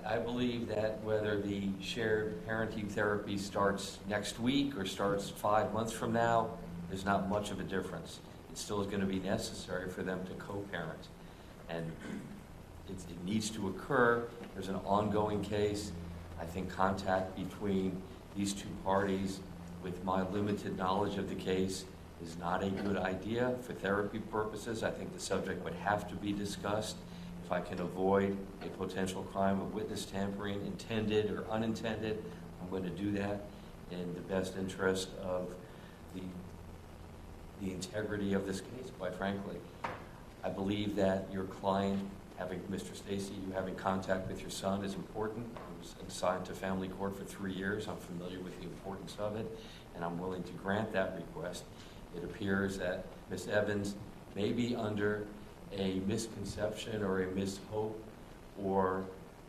I believe that whether the shared parenting therapy starts next week or starts 5 months from now, there's not much of a difference. It still is going to be necessary for them to co-parent. And it needs to occur. There's an ongoing case. I think contact between these two parties, with my limited knowledge of the case, is not a good idea for therapy purposes. I think the subject would have to be discussed. If I can avoid a potential crime of witness tampering, intended or unintended, I'm going to do that in the best interest of the integrity of this case, quite frankly. I believe that your client, Mr. Stacy, you having contact with your son is important. I was assigned to family court for 3 years. I'm familiar with the importance of it, and I'm willing to grant that request. It appears that Ms. Evans may be under a misconception or a mishope, or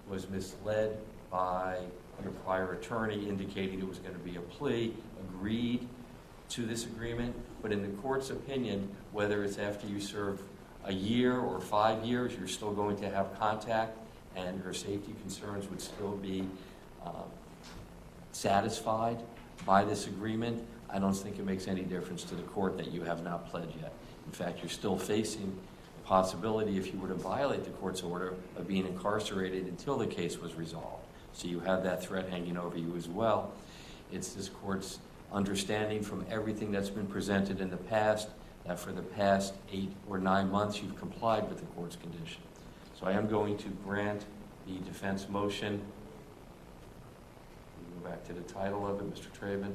was misled by your prior attorney indicating it was going to be a plea, agreed to this agreement, but in the court's opinion, whether it's after you serve a year or 5 years, you're still going to have contact, and her safety concerns would still be satisfied by this agreement. I don't think it makes any difference to the court that you have not pled yet. In fact, you're still facing the possibility, if you were to violate the court's order, of being incarcerated until the case was resolved. So you have that threat hanging over you as well. It's this court's understanding from everything that's been presented in the past that for the past 8 or 9 months you've complied with the court's condition. So I am going to grant the defense motion. We'll go back to the title of it, Mr. Traven.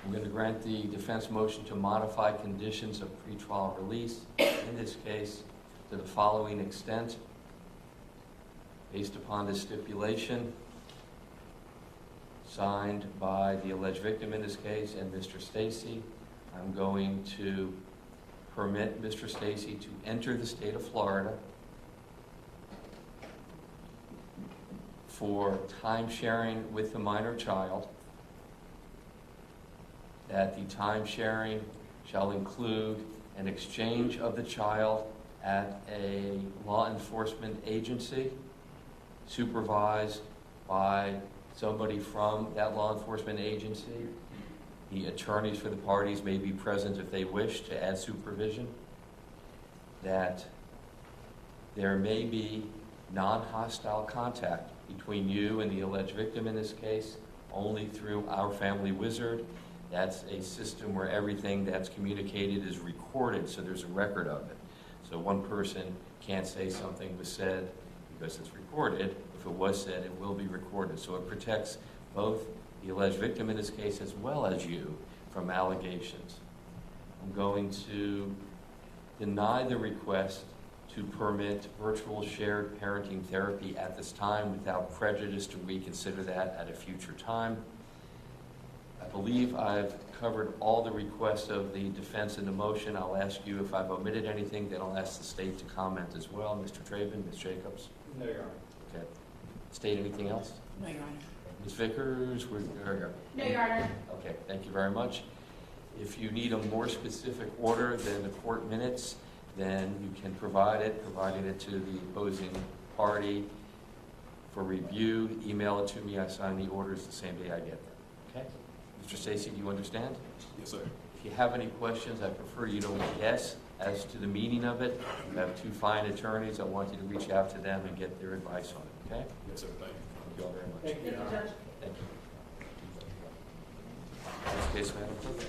I'm going to grant the defense motion to modify conditions of pretrial release, in this case, to the following extent. Based upon this stipulation, signed by the alleged victim in this case and Mr. Stacy, I'm going to permit Mr. Stacy to enter the state of Florida for time sharing with the minor child, that the time sharing shall include an exchange of the child at a law enforcement agency supervised by somebody from that law enforcement agency. The attorneys for the parties may be present if they wish to add supervision. That there may be non-hostile contact between you and the alleged victim in this case, only through our family wizard. That's a system where everything that's communicated is recorded, so there's a record of it. So one person can't say something was said because it's recorded. If it was said, it will be recorded. So it protects both the alleged victim in this case as well as you from allegations. I'm going to deny the request to permit virtual shared parenting therapy at this time without prejudice to reconsider that at a future time. I believe I've covered all the requests of the defense in the motion. I'll ask you if I've omitted anything, then I'll ask the state to comment as well. Mr. Traven, Ms. Jacobs? No, Your Honor. Okay. State, anything else? No, Your Honor. Ms. Vickers? No, Your Honor. Okay, thank you very much. If you need a more specific order than the court minutes, then you can provide it to the opposing party for review. Email it to me. I sign the orders the same day I get them. Okay? Mr. Stacy, do you understand? Yes, sir. If you have any questions, I prefer you don't guess as to the meaning of it. You have 2 fine attorneys. I want you to reach out to them and get their advice on it. Okay? Yes, sir. Thank you. Thank you all very much. Thank you, Your Honor. Judge. Thank you. This case, Madam Clerk.